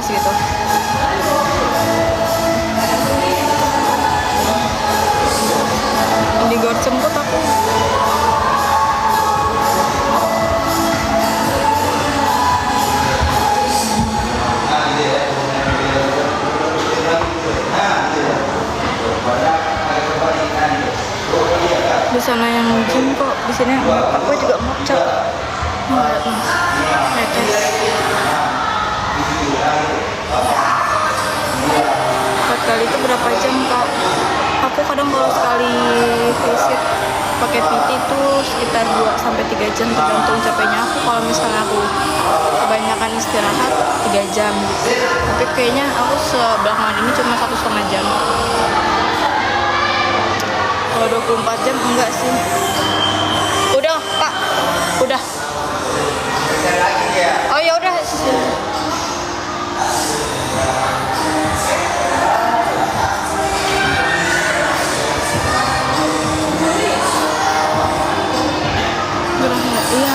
keras gitu. Di gor jemput aku. Di sana yang gym kok, di sini aku juga ngocok. Lihat nih, empat kali itu berapa jam kak? Aku kadang kalau sekali visit pakai PT itu sekitar 2-3 jam, tergantung capeknya aku. Kalau misalnya aku kebanyakan istirahat 3 jam, tapi kayaknya aku sebelakangan ini cuma 1,5 jam. Kalau 24 jam enggak sih. Udah kak, udah. Oh ya udah. Iya,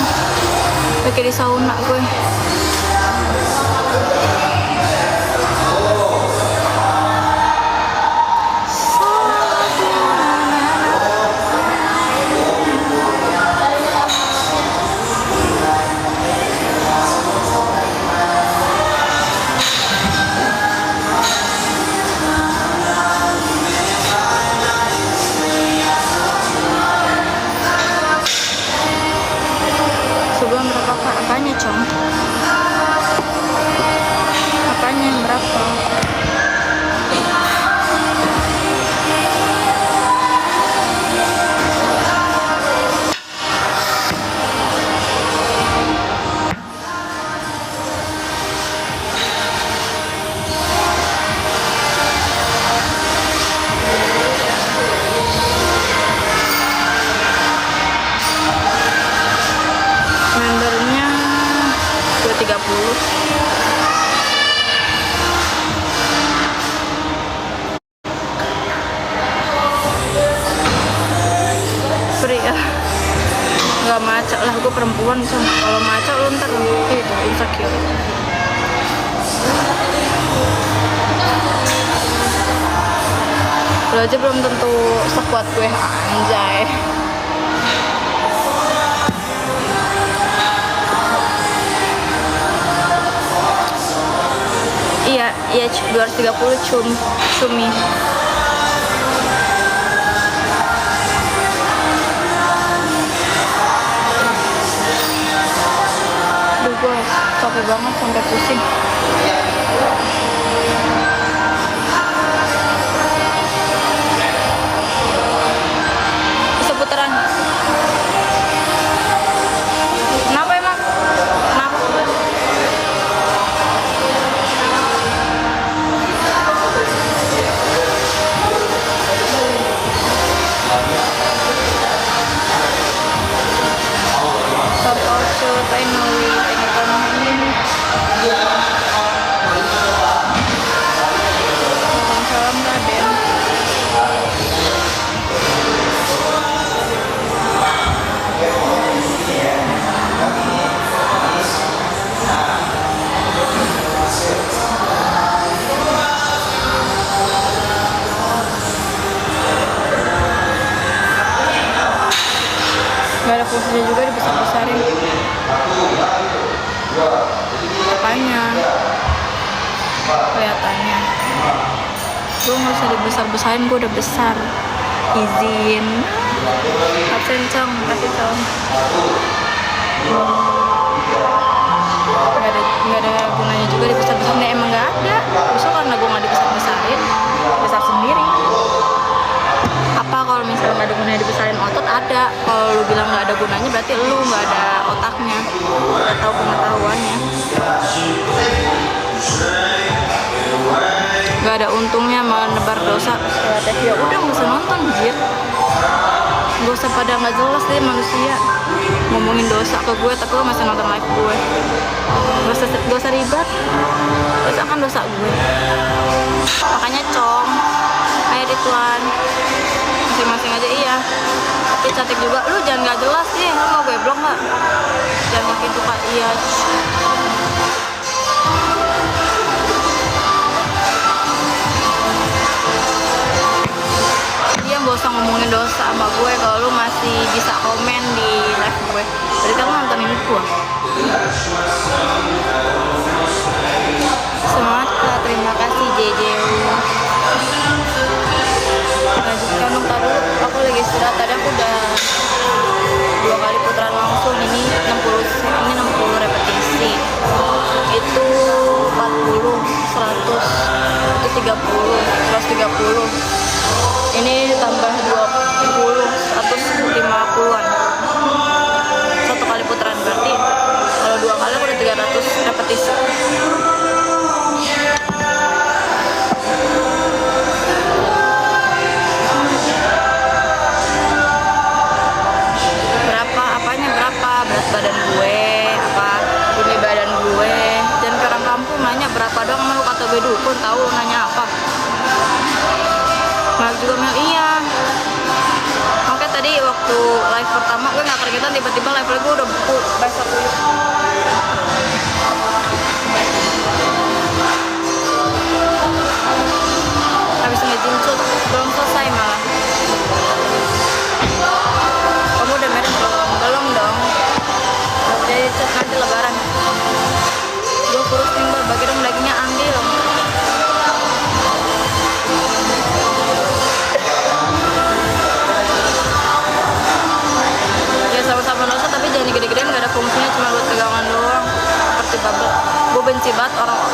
pakai di sauna gue. Sebulan berapa kak? Apanya cong? Apanya yang berapa? Membernya 230. Free ya. Gak maca lah, gue perempuan cong. Kalau maca lu ntar itu insecure. Lo aja belum tentu sekuat gue, anjay. Iya 230 cumi. Duh, gue capek banget sampai pusing. Seputaran. Kenapa emang? Kenapa? Salam Raden. Gak ada fungsinya juga dibesar-besarin. Apanya? Kelihatannya. Gue gak usah dibesar-besarin, gue udah besar. Izin. Absen cong, kasih cong. Gak ada gunanya juga dibesar-besarin. Emang gak ada. Justru karena gue gak dibesar-besarin, besar sendiri. Apa kalau misalnya gak ada gunanya dibesarin otot? Ada. Kalau lu bilang gak ada gunanya berarti lu gak ada otaknya atau pengetahuannya. Gak ada untungnya menebar dosa. Ya udah gak usah nonton anjir. Gak usah pada gak jelas deh manusia ngomongin dosa ke gue tapi lo masih nonton live gue. Gak usah ribet. Dosa kan dosa gue. Makanya cong, ayo Rituan, masing-masing aja. Iya, tapi cantik juga. Lu jangan gak jelas sih. Lu mau gue blok gak? Jangan makin suka iya. usah ngomongin dosa sama gue kalau lu masih bisa komen di live gue. Berarti kan lu nontonin gue. Semangat Kak, terima kasih JJU. Lanjutkan dong, tadi aku lagi istirahat. Tadi aku udah 2 kali putaran langsung. Ini 60 repetisi. Itu 40, 100, itu 30, 130. Ini tambah 20, 150-an. 1 kali putaran, berarti kalau 2 kali udah 300 repetisi. Berat badan gue, apa ini badan gue, dan ke orang kampung nanya berapa dong, mau kata gue dukun, tahu nanya apa. Mel juga Mel, iya. Oke, tadi waktu live pertama gue nggak keringetan, tiba-tiba level gue udah beku, basah kuyup. Habis ngejincut, belum selesai malah. Kamu udah meres belum? Belum dong. Jadi cat nanti lebaran. Gue kurus tinggal, bagi dong dagingnya ambil. Ya sama-sama dosa, tapi jangan gede-gedean, gak ada fungsinya, cuma buat pegangan doang. Seperti bubble. Gue benci banget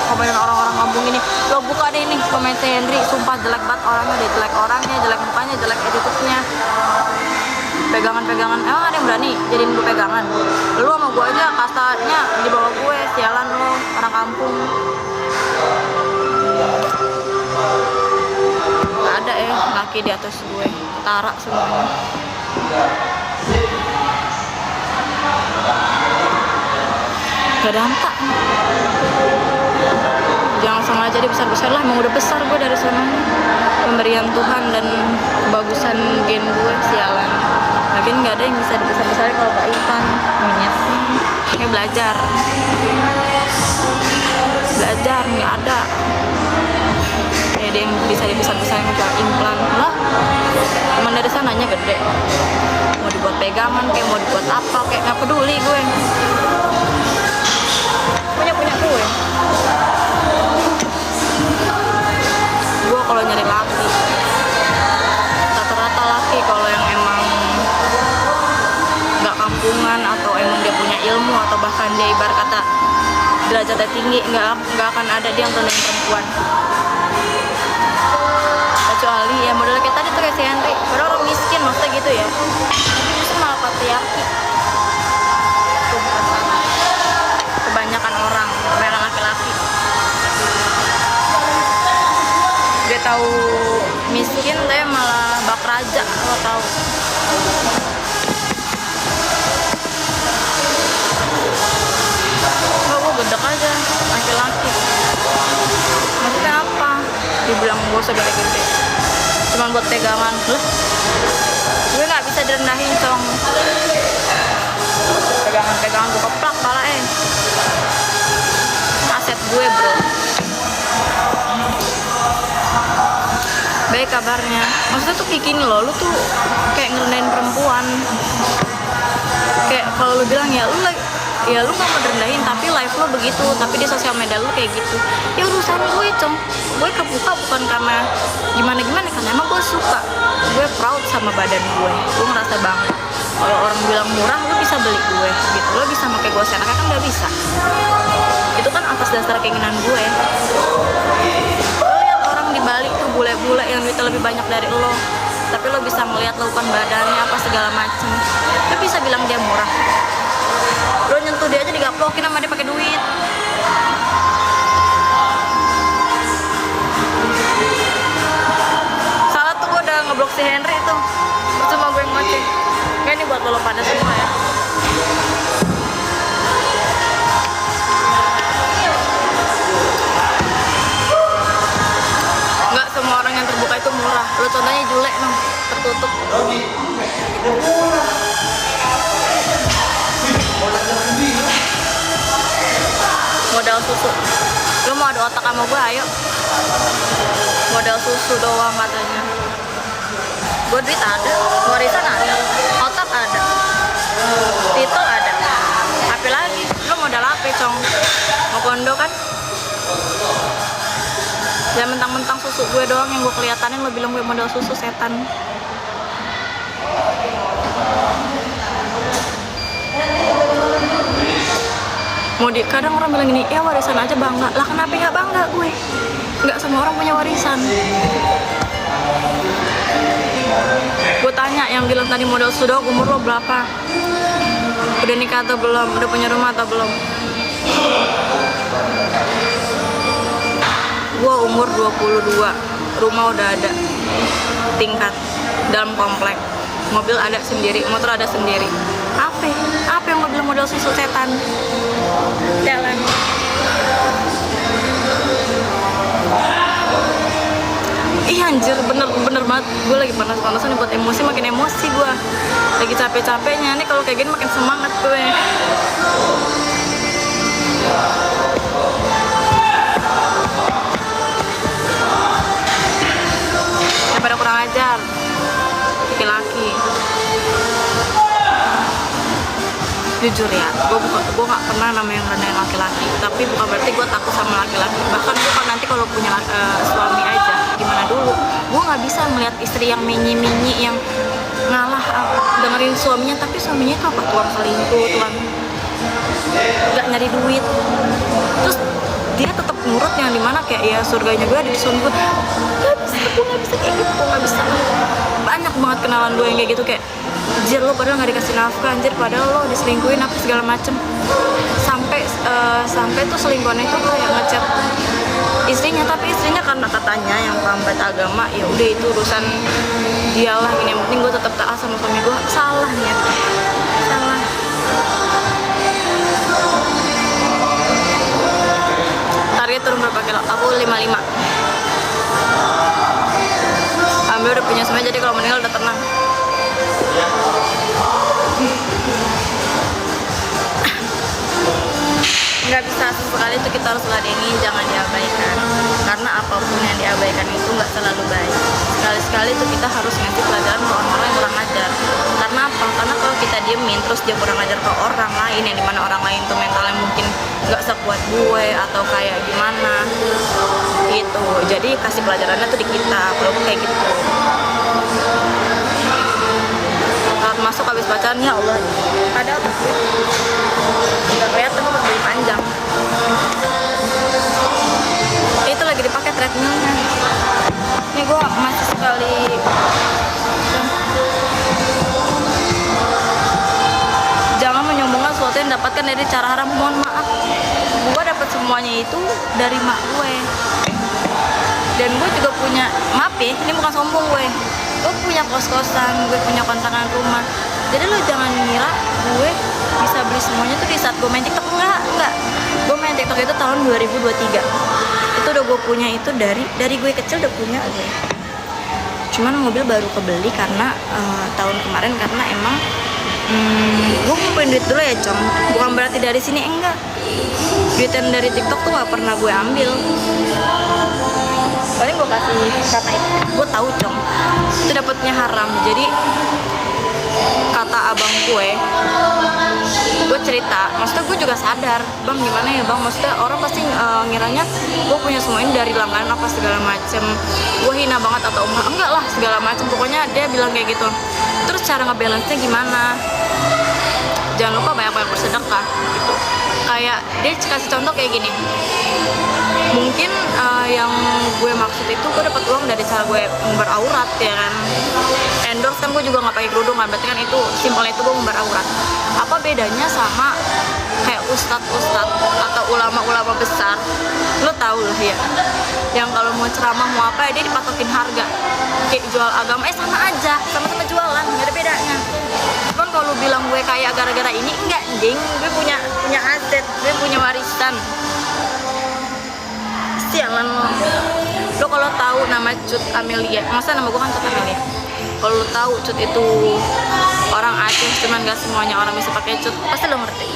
komenan orang-orang ngambung ini. Lo buka deh ini komen Henry, sumpah jelek banget orangnya, deh jelek orangnya, jelek mukanya, jelek attitude-nya. Pegangan-pegangan, emang ada yang berani jadiin gue pegangan? Lu sama gue aja kastanya di bawah gue, sialan lo, orang kampung. Gak ada laki di atas gue, ketara semuanya. Gak ada hantar. Jangan sengaja jadi besar-besar lah, emang udah besar gue dari sananya. Pemberian Tuhan dan kebagusan gen gue, sialan. Lagian nggak ada yang bisa dibesar-besarin kalau Kak Ivan, monyet. Kayak belajar nggak ada. Kayak ada yang bisa dibesar-besarin kayak implan lah. Cuman dari sananya gede. Mau dibuat pegangan, kayak mau dibuat apa, kayak nggak peduli gue. Punya gue. Gue kalau nyari laki, rata-rata laki kalau yang emang nggak kampungan atau emang dia punya ilmu atau bahkan dia ibarat kata derajatnya tinggi, nggak akan ada dia yang rendahin perempuan. Kecuali ya model kayak tadi tuh kayak si Henry, padahal orang miskin maksudnya gitu ya, itu malah patriarki. Kebanyakan orang laki-laki dia tahu miskin tapi malah bak raja, lo tahu. Enggak, gue gedek aja laki-laki. Maksudnya apa? Dibilang gue segede-gede cuman buat pegangan lah. Gue nggak bisa direndahin, cong. Pegangan gue keplak pala aset gue, bro. Baik kabarnya. Maksudnya tuh kayak gini loh, lu tuh kayak ngerendahin perempuan. Kayak kalau lu bilang ya lu gak mau direndahin, tapi live lo begitu, tapi di sosial media lu kayak gitu. Ya urusan gue, cong. Gue kebuka bukan karena gimana-gimana, karena emang gue suka. Gue proud sama badan gue. Gue ngerasa banget. Kalau orang bilang murah, lu bisa beli gue gitu. Lo bisa pakai gue senaknya kan gak bisa. Itu kan atas dasar keinginan gue. Lo lihat orang di Bali tuh bule-bule yang duitnya lebih banyak dari lo, tapi lo bisa ngeliat laupan badannya apa segala macem, lo bisa bilang dia murah. Lo nyentuh dia aja digaplokin sama dia pakai duit. Salah tuh gue udah ngeblok si Henry tuh, cuma gue ngoceh. Kayak ini buat lo pada semua ya. Nggak semua orang yang terbuka itu murah. Lo contohnya Jule nih, tertutup. Modal susu. Lo mau adu otak sama gue, ayo. Modal susu doang katanya. Gue duit ada, warisan ada, otak ada, titel ada. Apa lagi? Lo modal apa, Cong? Mau kondo kan? Ya mentang-mentang susu gue doang yang gue kelihatanin, lo bilang gue modal susu, setan. Kadang orang bilang gini, ya warisan aja bangga. Lah kenapa nggak bangga gue? Nggak semua orang punya warisan. Gue tanya yang bilang tadi modal sudah, umur lo berapa? Udah nikah atau belum? Udah punya rumah atau belum? Gue umur 22, rumah udah ada, tingkat, dalam komplek, mobil ada sendiri, motor ada sendiri. Apa yang gue bilang modal susu, setan? Jalan. Ih anjir, bener banget. Gue lagi panas-panasan nih buat emosi, makin emosi gue. Lagi capek-capeknya nih, kalau kayak gini makin semangat gue. Daripada kurang ajar, laki-laki. Jujur ya, gue gak pernah namanya ngerendahin laki-laki. Tapi bukan berarti gue takut sama laki-laki. Bahkan gue kan nanti kalau punya suami aja, gimana dulu, gue gak bisa melihat istri yang minyi-minyi, yang ngalah dengerin suaminya, tapi suaminya itu apa? Tuang selingkuh, tuang gak nyari duit, terus dia tetap nurut, yang dimana kayak ya surganya gue ada di suami gue. Gue gak bisa kayak gitu, gue gak bisa. Banyak banget kenalan gue yang kayak gitu, kayak anjir lo padahal gak dikasih nafkah, anjir padahal lo diselingkuhin apa segala macem. Sampai tuh selingkuhannya itu kayak ngechat istrinya, tapi istrinya karena katanya yang paham agama, ya udah itu urusan dialah, ini yang penting gue tetap taat sama suami gue. Salah ya, salah. Target turun berapa kilo? Aku 55. Ambil udah punya suami, jadi kalau meninggal udah tenang. Nggak bisa sesekali itu kita harus ladeni, jangan diabaikan, karena apapun yang diabaikan itu nggak selalu baik. Sekali-sekali itu kita harus ngasih pelajaran ke orang-orang yang kurang ajar. Karena apa? Karena kalau kita diemin terus dia kurang ajar ke orang lain, yang dimana orang lain tuh mentalnya mungkin nggak sekuat gue atau kayak gimana gitu, jadi kasih pelajarannya tuh di kita kalau kayak gitu. Saat masuk habis bacaan, ya Allah, ada otak gue nggak kelihatan, gue berdiri panjang. Itu lagi dipakai treadmillnya. Ini gue masih sekali. Jangan menyombongkan sesuatu yang dapatkan dari cara haram. Mohon maaf, gue dapat semuanya itu dari mak gue. Dan gue juga punya, maaf ya, ini bukan sombong gue punya kos-kosan, gue punya kontrakan rumah. Jadi lo jangan ngira gue bisa beli semuanya tuh di saat gue main TikTok. Enggak. Gue main TikTok itu tahun 2023. Itu udah gue punya, itu dari gue kecil udah punya gue. Cuman mobil baru kebeli karena tahun kemarin, karena emang gue ngumpulin duit dulu ya, Cong. Bukan berarti dari sini, enggak. Duit yang dari TikTok tuh gak pernah gue ambil. Paling gue kasih karena itu. Gue tahu, Cong, itu dapatnya haram. Jadi kata abang gue cerita, maksudnya gue juga sadar, bang gimana ya bang, maksudnya orang pasti ngiranya gue punya semua ini dari langganan apa segala macem, gue hina banget atau enggak lah segala macem, pokoknya dia bilang kayak gitu. Terus cara ngebalance-nya gimana? Jangan lupa banyak-banyak bersedekah gitu. Kayak dia kasih contoh kayak gini, mungkin yang gue maksud itu gue dapat uang dari cara gue beraurat, ya kan. Endorse kan gue juga nggak pakai kerudung kan, berarti kan itu simpelnya itu gue beraurat. Apa bedanya sama kayak ustadz atau ulama-ulama besar, lo tau lah ya, yang kalau mau ceramah mau apa ya dia dipatokin harga, kayak jual agama, sama aja, sama-sama jualan, nggak ada bedanya. Cuman kalau bilang gue kayak gara-gara ini, enggak ding, gue punya aset, gue punya warisan. Sialan lo kalau tahu nama Cut Amelia, masa nama gue kan Cut Amelia. Kalau lo tahu Cut itu orang Aceh, cuman gak semuanya orang bisa pakai Cut, pasti lo ngerti.